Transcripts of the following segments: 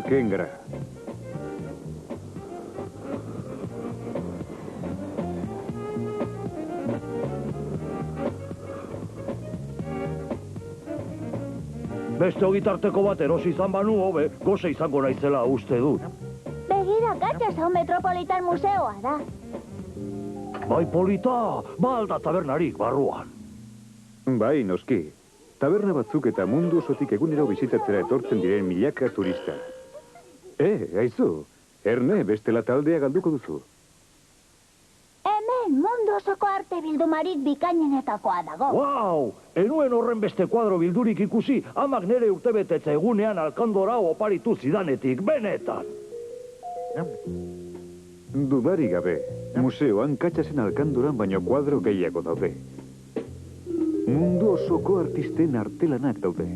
bakeen gara. Beste ogitarteko bat erosi izan banu hobe, goze izango naizela uste dut. Begira, Katxasau Metropolitan Museoa da. Bai polita, ba alda tabernarik barruan. Bai, noski. Taberna batzuk eta mundu osotik egunero bizitatzera etortzen diren milaka turista. Aizu, erne bestela taldea galduko duzu. Hemen mundu osoko arte bildumarik bikainenetakoa dago. Wow! Enuen horren beste kuadro bildurik ikusi, amak nere urtebetetze egunean alkandora oparitu zidanetik, benetan. Dudari gabe, museoan Katxasen alkandoran baino kuadro gehiago daude. Mundu osoko artisten artelanak daude.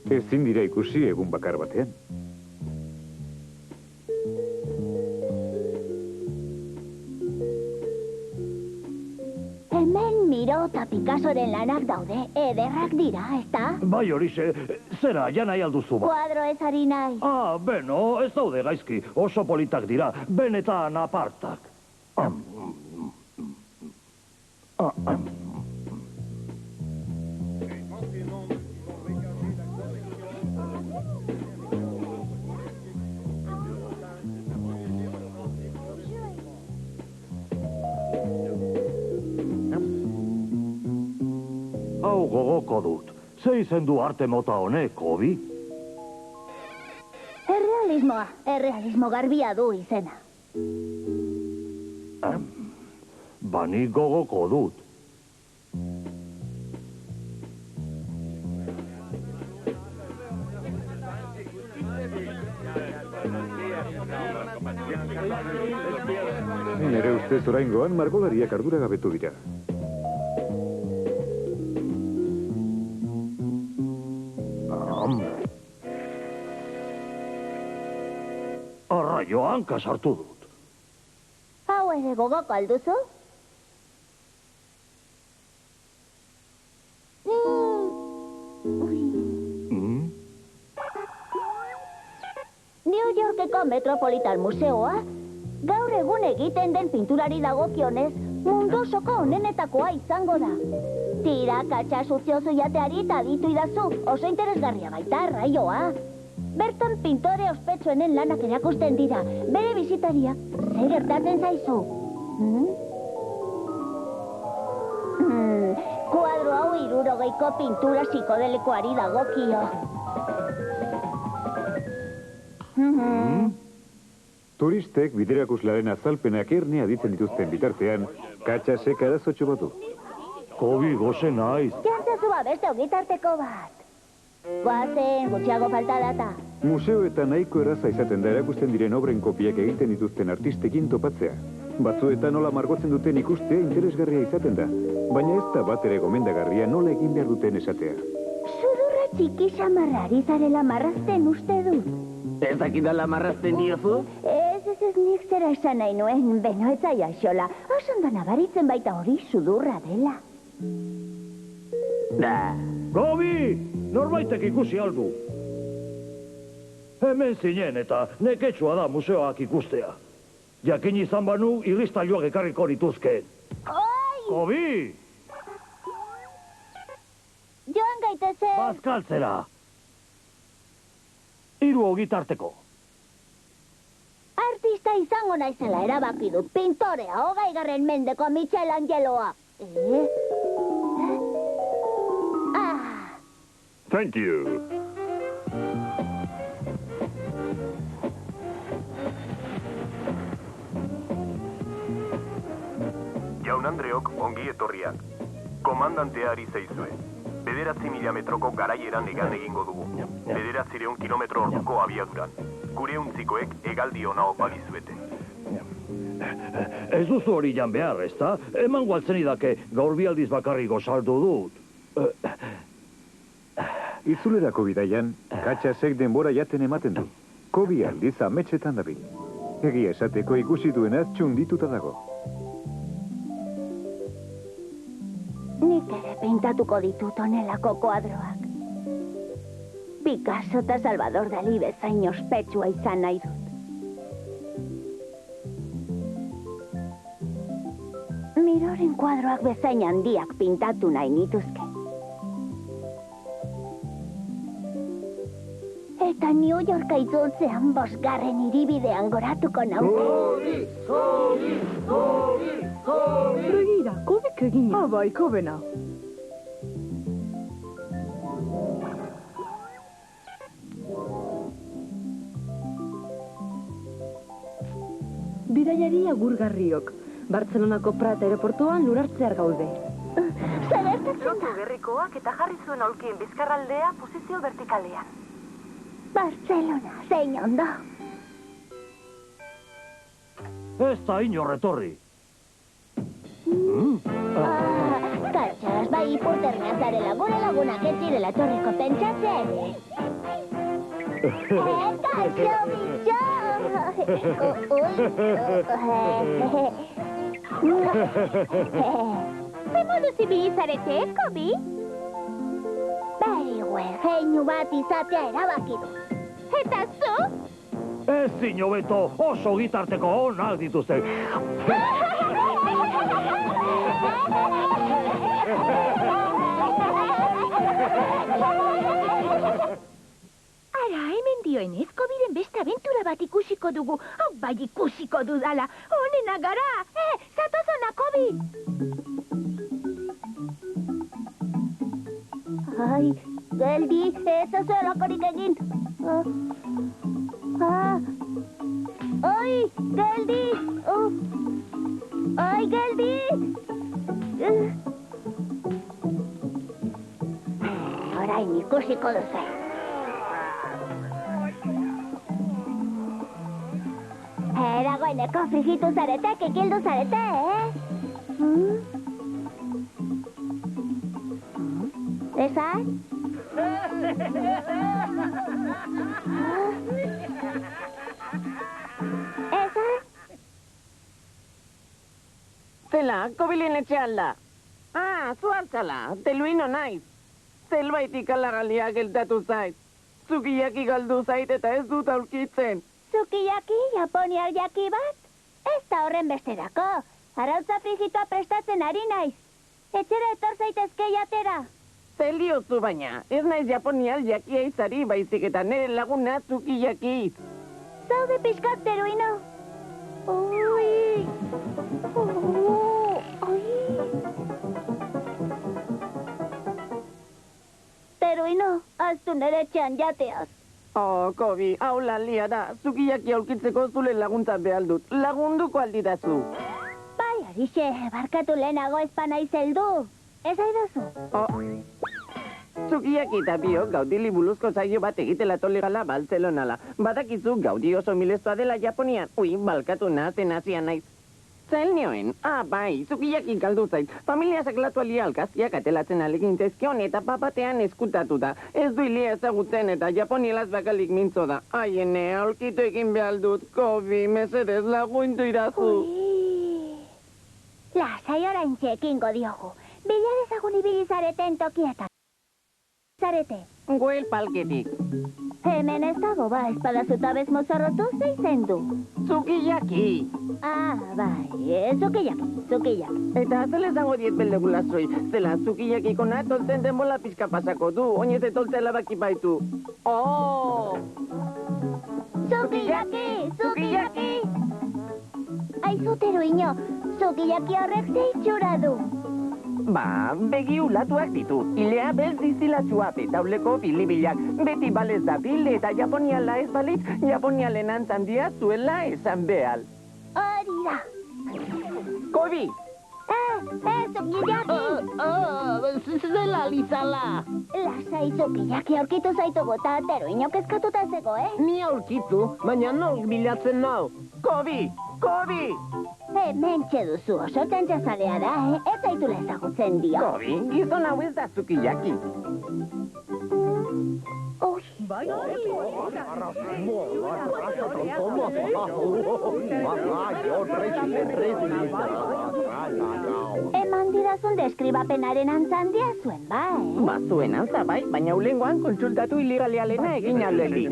Ezin dira ikusi egun bakar batean. Hemen Miro eta Picassoren lanak daude, ederrak dira, ezta? Bai horixe, zera, ja nahi alduzu ba. Kuadro ez ari nahi. Beno, ez daude gaizki, oso politak dira, benetan apartak. Hau gogoko dut. Ze izen du arte mota honek, Kobi? Errealismoa, errealismo garbia du izena. Bani gogoko dut. Nere ustez oraingoan margolariak ardura gabetu dira. Arraio hanka sartu dut. Hau ere gogoko alduzu? New Yorkeko Metropolitan Museoa, gaur egun egiten den pinturari dagokionez, mundu osoko onenetakoa izango da. Tira, Katxa, sutziozu jateari eta aditu idazu, oso interesgarria baita, arraioa. Bertan pintore ospetsuenen lanak erakusten dira, bere bizitariak, zer gertatzen zaizu? Kuadro hau 60ko pintura psikodelikoari dagokio. Turistek biderakuslaren azalpenak erne aditzen dituzten bitartean, Katxasek arazotxo batu. Kobi, goze naiz. Jantzazu beste ogitarteko bat. Goazen, gutxiago falta data. Museoetan nahiko erraza izaten da erakusten diren obren kopiak egiten dituzten artistekin topatzea. Batzuetan nola margotzen duten ikustea interesgarria izaten da, baina ez da bat ere gomendagarria nola egin behar duten esatea. Sudurra txiki samarrari zarela marrazten uste dut. Ez dakidala marrazten diozu? Ez nik zera esan nahi nuen, beno ez zaila xola. Oso nabaritzen baita hori sudurra dela. Kobi! Norbaitek ikusi aldu. Hemen zinen eta neketsua da museoak ikustea. Jakin izan banu, irristailuak ekarriko dituzkeen. Oi! Kobi! Joan gaitezen. Bazkaltzera! 3 ogitarteko. Artista izango naizela erabaki dut. Pintorea, 20. mendeko Michelangeloa. Thank you. Jaun Andreok ongi etorriak. Komandantea ari zaizue. 9.000 metroko garaieran egan egingo dugu. 900 kilometro orduko abiaduran. Gure untzikoek hegaldi ona opalizuete. Ez duzu hori jan behar, ezta? Eman gualtzen idake gaur bi aldiz bakarriko saldu dut. Itzulerako bidaian, Katxasek denbora jaten ematen du. Kobi aldiz ametsetan dabil. Egia esateko ikusi duenaz txundituta dago. Nik ere pintatuko ditut onelako kuadroak. Picasso eta Salvador Dalí bezain ospetsua izan nahi dut. Miroren kuadroak bezain handiak pintatu nahi nituzke. Eta New Yorka itzultzean 5. hiribidean goratuko nauke. Begira, kobek egina. Bai, kobena. Bidaiari agurgarriok. Bartzelonako Prat aeroportuan lurartzear gaude. Zer gertatzen da? Gerrikoak eta jarri zuen aulkien bizkarraldea posizio vertikalean. Barcelona, zein ondo. Ez da inor etorri. Katxas, bai ipurternean zarela gure lagunak ez direla etorriko pentsatze ere. Katxo, bitxo! Ze modu zibili zarete, Kobi? Berigüen, geinu bat izatea erabaki du. Eta zu? Ez zino beto, oso gitarteko onak dituzte. Ara, hemen dioenez, Kobiren beste abentura bat ikusiko dugu. Hau bai ikusiko dudala. Honena gara. Zatozona, Kobi! Ai, geldi, ez da zelakorik egin. Ai, geldi! Ai, geldi! Orain ikusiko duzu. Dagoeneko frigitu zarete, kikildu zarete, Ezan? Ezan? Zela, Kobilin etxe alda. Zu hartzala, teluino naiz. Zelbaitik alagalia geltatu zait. Zukiaki galdu zait eta ez dut aurkitzen. Sukiyaki, japoniar jaki bat? Ez da horren besterako. Arautza frigitua prestatzen ari naiz. Etxera etor zaitezke jatera. Zeliozu baina, ez naiz japoniar jakia izari, baizik eta nire laguna Sukiyaki. Zaude pixkat, Teruino. Ui. Teruino, aztu nire etxean jateaz. Kobi, hau lalia da. Sukiyaki aurkitzeko zule laguntza behar dut. Lagunduko aldidazu. Bai, horixe, barkatu lehenago ezpana izeldu. Ez aidazu? Sukiyaki eta biok Gaudili buruzko saio bat egitela tolegala Bartzelonala. Badakizu Gaudi oso mileztua dela Japonian. Ui, balkatu nahazen hasia naiz. Zel nioen? Bai, Sukiyaki galdu zait. Familia saklatu alia alkazkiak atelatzen alegintezkion eta papatean eskutatu da. Ez du hilia ezagutzen eta japonielaz bakalik mintzo da. Ene, aurkitu egin behar dut, Kobi, mesedez lagundu irazu. Lasai orain txekingo diogu. Bila dezagun ibili zareten tokietan. Zarete. Guel palketik. Hemen ez dago ba, espadazuta bez mozorrotu zeizen du. Sukiyaki. Bai, Sukiyaki. Eta zel ezango diet beldegulazoi. Zela, Sukiyakiko natoltzen denbola pixka pasako du. Oinez etoltzela baki baitu. Sukiyaki! Aizu, Teruino, Sukiyaki horrek zeitxura du. Begi ulatuak ditu. Ilea bez dizilatxua petauleko filibilak. Beti balez da bil eta japoniala ez balitz, japonialen antzandia zuela esan behal. Hori da. Kobi! Sukiyaki! Zela lizala! Lasai, Sukiyaki aurkitu zaitugu eta Teruino kezkatuta zego, Ni aurkitu, baina nolk bilatzen nau. Kobi! Mentxe duzu, oso txantxazalea da, Ez zaitula ezagutzen dio. Kobi, gizon hau ez da Sukiyaki. Ui. Eman didazun deskribapenaren antzandia zuen, bai. Bazuen antza bai, baina ulengoan kontsultatu ilegalealena egin aldeli.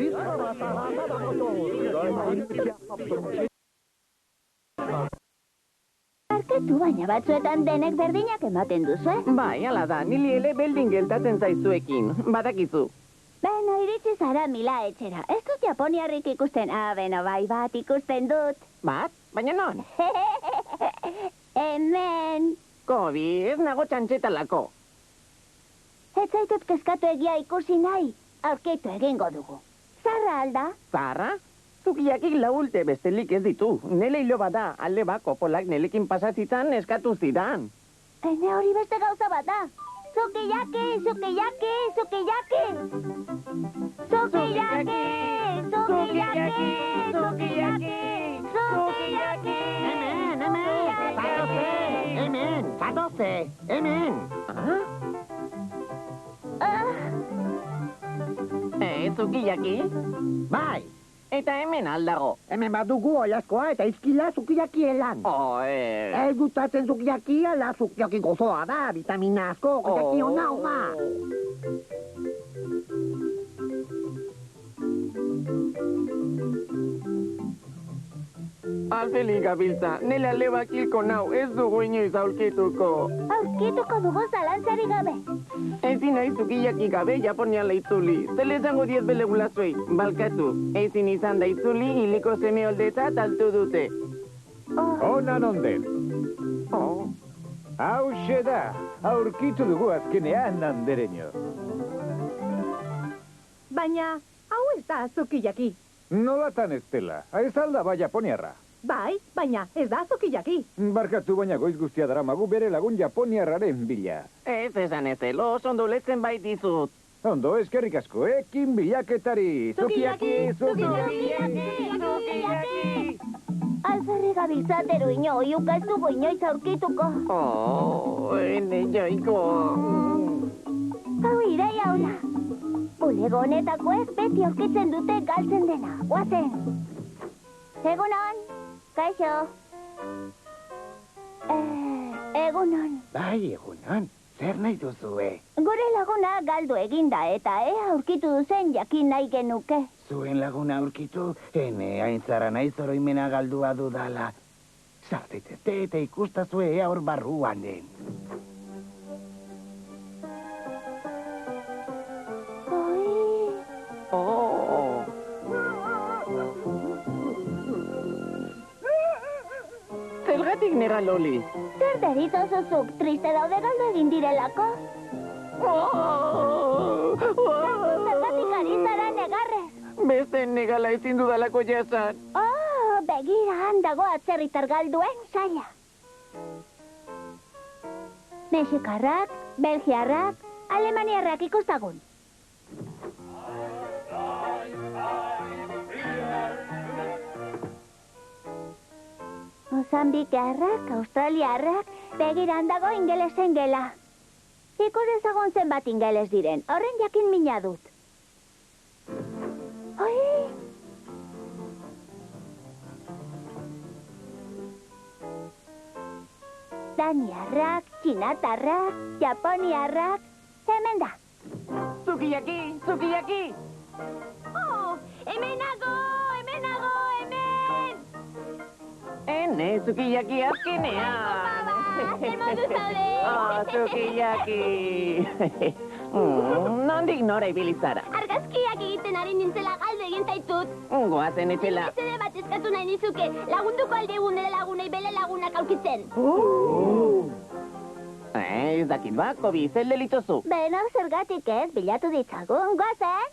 Barkatu, baina batzuetan denek berdinak ematen duzu, Bai, ala da, nili ele beldin geltatzen zaizuekin, badakizu. Beno, iritsi zara Mila etxera. Ez dut Japoniarrik ikusten. Beno, bai bat ikusten dut. Bat? Baina non? Hemen. Kobi, ez nago txantxetalako. Ez zaitut kezkatu egia ikusi nahi. Aurkitu egingo dugu. Zarra alda? Zarra? Zukiakik laulte bestelik ez ditu. Nele hilo bada, alde bako polak nelekin pasatitan eskatu zidan. Ene hori beste gauza bat da. Sukiyaki, sukiyaki, sukiyaki. Sukiyaki, sukiyaki, sukiyaki, sukiyaki. Hemen, zatoze, hemen. Sukiyaki? Bai, Eta hemen aldago. hemen badugu oiazkoa eta izkila zukiyakielan. Ez gustatzen zukiyakia, la zukiyaki gozoa da, vitamina asko, zukiyaki ona. Alfeli gabiltza, nele alebak hilko nau, ez dugu inoiz aurkituko. Aurkituko dugu zalantzari gabe. Ezin nahi zukiyaki gabe Japonian leitzuli. Zele zango 10 belegulazuei, balkatu. Ezin izan da itzuli, hiliko seme holdetzat altu dute. Ona nonden. Oh. Hauxe da, aurkitu dugu azkenean andereño. Baina, hau ez da zukiyaki. Nolatan ez dela, ez alda ba Japoniarra. Bai, baina ez da zukiyaki. Barkatu baina goiz guztia daramagu bere lagun Japoniarraren bila. Ez esan ez elo, ondo letzen baitizut. Ondo, eskerrik asko, ekin bilaketari. Zukiyaki, Sukiyaki! Alferri gabiltzatero ino, oiuka ez dugu inoiz aurkituko. Ene joiko. Hau ideia ona. Bulego honetako ez beti aurkitzen dute galtzen dena. Guazen! Egunon! Kaixo! Egunon! Bai, egunon, zer nahi duzue? Gure laguna galdu eginda eta aurkitu duzen jakin nahi genuke. Zuen laguna aurkitu, ene aintzara nahi zoroimena galdua dudala. Sartitete eta ikustazue ea hor barruan den. Zergatik nera loli? Zer deritzo zuzuk, triste daude galdu egin direlako? Zergatik ari zara negarrez? Beste negala ezin dudalako jasan. Begira handago atzerritar galduen saia. Mexikarrak, Belgiarrak, Alemaniarrak ikustagun. Mozambikarrak, Australiarrak, begira handago ingelesen gela. Ikus ezagun zenbat ingeles diren, horren jakin mina dut. Oi! Daniarrak, Txinatarrak, Japoniarrak, hemen da. Sukiyaki, sukiyaki! Hemen nago, hemen! Ene, sukiyaki azkenean! zer modu zaude? Sukiyaki! Nondik nora ibili zara? Argazkiak egiten ari nintzela galdu egin zaitut. Goazen etxela. Zede bat eskatu nahi nizuke, lagunduko aldegun nire lagunei bele lagunak aurkitzen. Ez dakit ba, Kobi, zer delitozu? Beno, zergatik ez, bilatu ditzagun, goazen?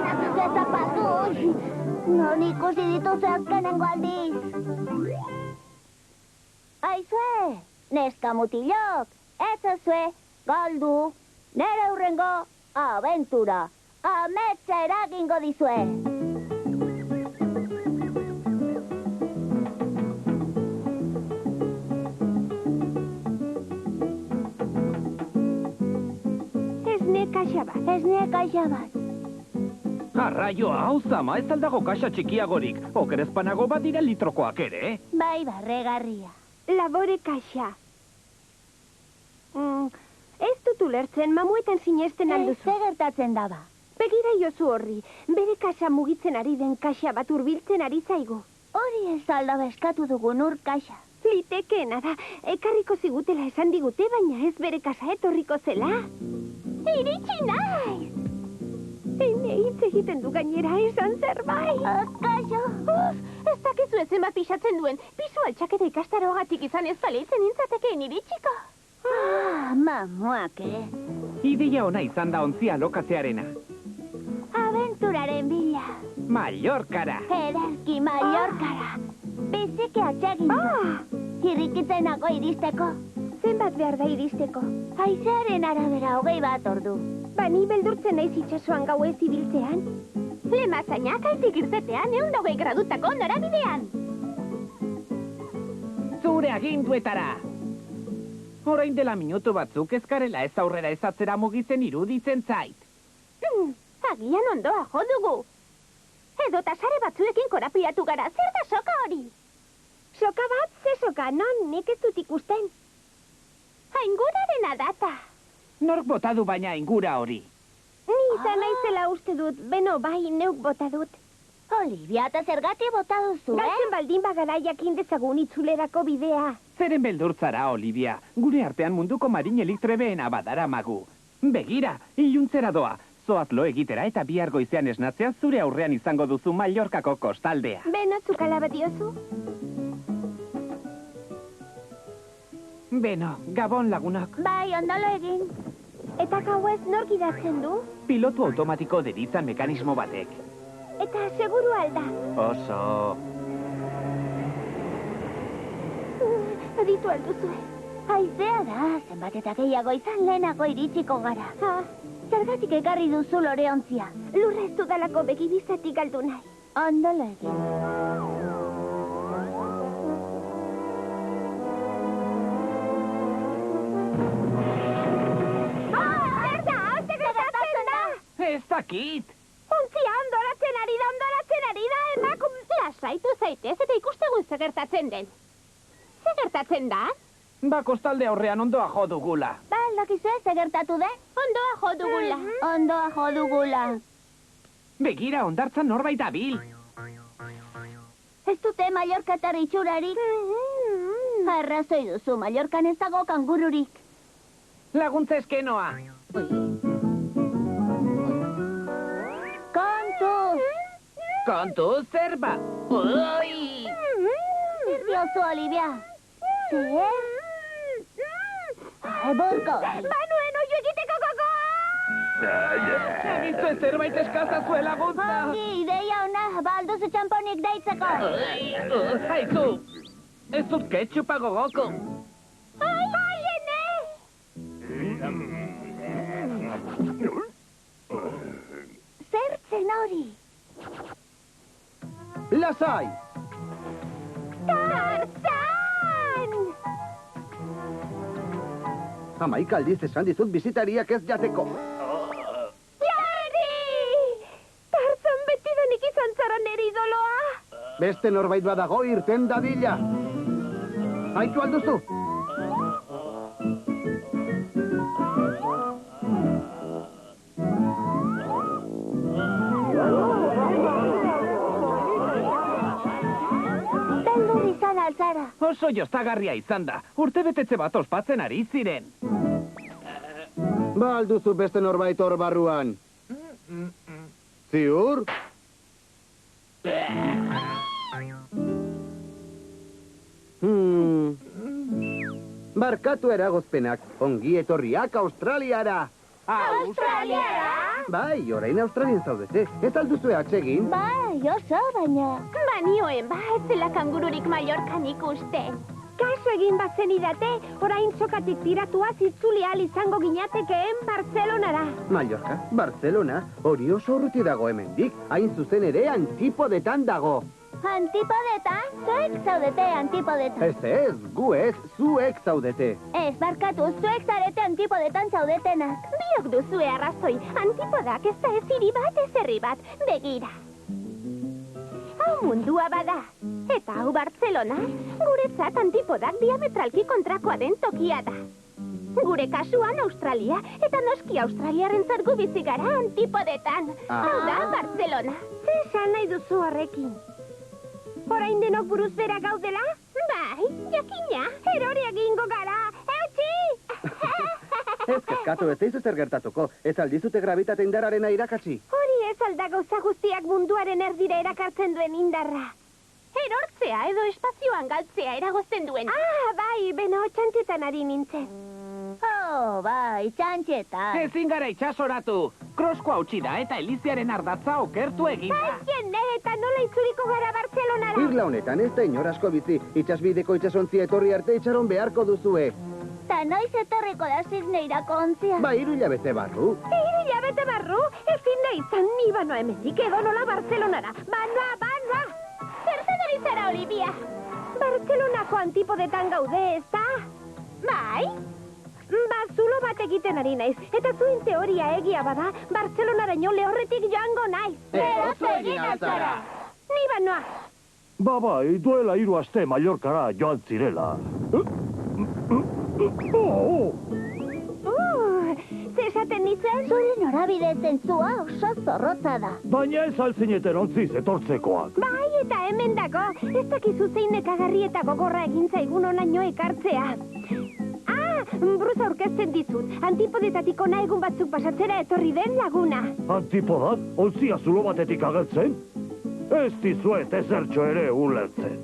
Natuzue zapatuz! Non ikusi dituzu azkenengo aldiz. Aizue, neska mutilok, ez ezue, galdu, nere hurrengo, abentura, ametsa eragingo dizue. kaxa bat. Esne kaxa bat. Arraio, hau zama, ez aldago kaxa txikiagorik. Okerezpanago bat dira litrokoak ere. Bai, barregarria. Labore kaxa. Ez dut ulertzen, mamuetan sinesten alduzu. Ze gertatzen daba. Begira jozu horri, bere kaxa mugitzen ari den kaxa bat hurbiltzen ari zaigu. Hori ez aldaba eskatu dugun ur kaxa. Litekeena da, ekarriko zigutela esan digute, baina ez bere kasa etorriko zela. Iritsi naiz! Heine hitz egiten du gainera esan zerbait. Kaixo! Ez dakizu ezen bat pixatzen duen, pisu altxaketa ikastarogatik izan ez baleitzen nintzateken iritsiko. Mamuak, Ideia ona izan da ontzia lokatzearena. Aventuraren bila. Mallorkara. Ederki Mallorkara. Biziki atsegin du. Irrikitzenago iristeko. Zenbat behar da iristeko? Haizearen arabera 20 ordu. Bani beldurtzen naiz itxasuan gau ez ibiltzean. Lemazainak aitik irtetean 120 gradutako norabidean. Zure aginduetara. Orain dela minutu batzuk ezkarela ez aurrera ezatzera mugitzen iruditzen zait. Agian ondoa jo dugu. Edo tasare batzuekin korapiatu gara, zer da soka hori? Soka bat, ze soka, non, nik ez dut ikusten. Ainguraren adata. Nork bota du baina ingura hori? Ni izan naizela uste dut, beno bai, neuk bota dut. Olivia, eta zergatik bota duzu, Galtzen baldin bagara jakin dezagun itzulerako bidea. Zeren beldurtzara, Olivia. Gure artean munduko marinelik trebeena badara magu. Begira, iluntzera doa. Zoaz lo egitera eta bihar goizean esnatzea zure aurrean izango duzu Mallorkako kostaldea. Beno, zukala bat diozu? Beno, gabon lagunak. Bai, ondolo egin. Eta gauez nork idatzen du? Pilotu automatiko deritzan mekanismo batek. Eta seguru alda. Oso. Aditu alduzue. Haizea da, zenbat eta gehiago izan lehenago iritsiko gara. Zergatik ekarri duzu loreontzia. Lurra ez dudalako begibizatik galdu nahi. Ondolo egin. Zer da, hau gertatzen da! Ez dakit! Ontzia ondoratzen ari da, emakum... Lasaitu zaitez eta ikustegun ze gertatzen den. Ze gertatzen da? Ba, kostalde aurrean ondoa jo dugula. Ba, dakizu ze gertatu den? Ondoa jo dugula. Ondoa jo dugula. Begira, ondartzan norbait dabil. Ez dute Mallorkatar itxurarik? Arrazoi duzu, Mallorkan ez dago kangururik. Laguntza eskenoa. Kontu, zer ba? Ui! Zer diozu, Olivia? Zer? Burko. Banuen oio egiteko gogoa! Agizu ez zerbait eskazazu laguntza. Ongi, ideia ona, balduzu txamponik deitzeko. Haizu, ez dut ketxupa gogoko. Zer zen hori? Lasai! Tarzan! Hamaika aldiz esan dizut bizitariak ez jateko. Jarri! Tarzan betidanik izan zara nere idoloa. Beste norbait badago irten dadila. Haitu alduzu? Altzara. Oso jostagarria izan da. Urtebetetze bat ospatzen ari ziren. Ba alduzu beste norbait hor barruan. Ziur? Barkatu eragozpenak, ongi etorriak Australiara. Australiara? Bai, orain Australian zaudete. Ez alduzu atsegin? Bai, oso, baina... Banioen ba, ez zela kangururik Mallorcan ikusten. Kaso egin bazen idate, orain sokatik tiratuaz itzuli ahal izango ginatekeen Barcelonara. Mallorca, Barcelona, hori oso urruti dago hemendik, hain zuzen ere antipodetan dago. Antipodetan? Zuek zaudete antipodetan. Ez, gu ez, zuek zaudete. Ez, barkatu, zuek zarete antipodetan zaudetenak. Biok duzue arrazoi, antipodak ez da ez hiri bat, ez herri bat, begira. Hau mundua bada, eta hau Bartzelona, guretzat antipodak diametralki kontrakoa den tokia da. Gure kasuan Australia, eta noski Australiaren zargu bizi gara antipodetan. Hau da Bartzelona. Ze esan nahi duzu horrekin? Orain denok buruz bera gaudela? Bai, jakina, erore egingo gara, eutxi! Ez kezkatu, ez eizu zer gertatuko, ez aldizute gravitate indarrarena irakatsi. Hori ez alda gauza guztiak munduaren erdira erakartzen duen indarra. Erortzea edo espazioan galtzea eragozten duen. Bai, beno, txantxetan ari nintzen. Oh, bai, txantxetan. Ezin gara itxasoratu. Krosko hautsi da eta Eliziaren ardatza okertu egin da. Eta nola itzuriko gara Bartzelonara? Isla honetan ez da inor asko bizi, itxasbideko itxasontzia etorri arte itxaron beharko duzue. Ta noiz etorriko da Sydneyrako ontzia? Ba, 3 hilabete barru. 3 hilabete barru? Ezin da izan ni banoa hemendik edo nola Bartzelonara. Banoa! Zertzen ari zara, Olivia? Bartzelonako antipodetan gaude, ez da? Bai? Ba, zulo bat egiten ari naiz, eta zuen teoria egia bada, Bartzelonaraino lehorretik joango naiz. Oso egin altzara. Ni banoa. Bai, duela 3 aste Mallorcara joan zirela. Ze esaten nitzen? Zure norabide zentzua oso zorrotza da. Baina ez alzineten ontziz etortzekoak. Bai, eta hemen dago, ez dakizu zein nekagarri eta gogorra egin zaigun onaino ekartzea. Bruce aurkezten dizut, antipodetatik ona egun batzuk pasatzera etorri den laguna. Antipodat? Ontzia zulo batetik agertzen? Ez dizuet ezertxo ere ulertzen.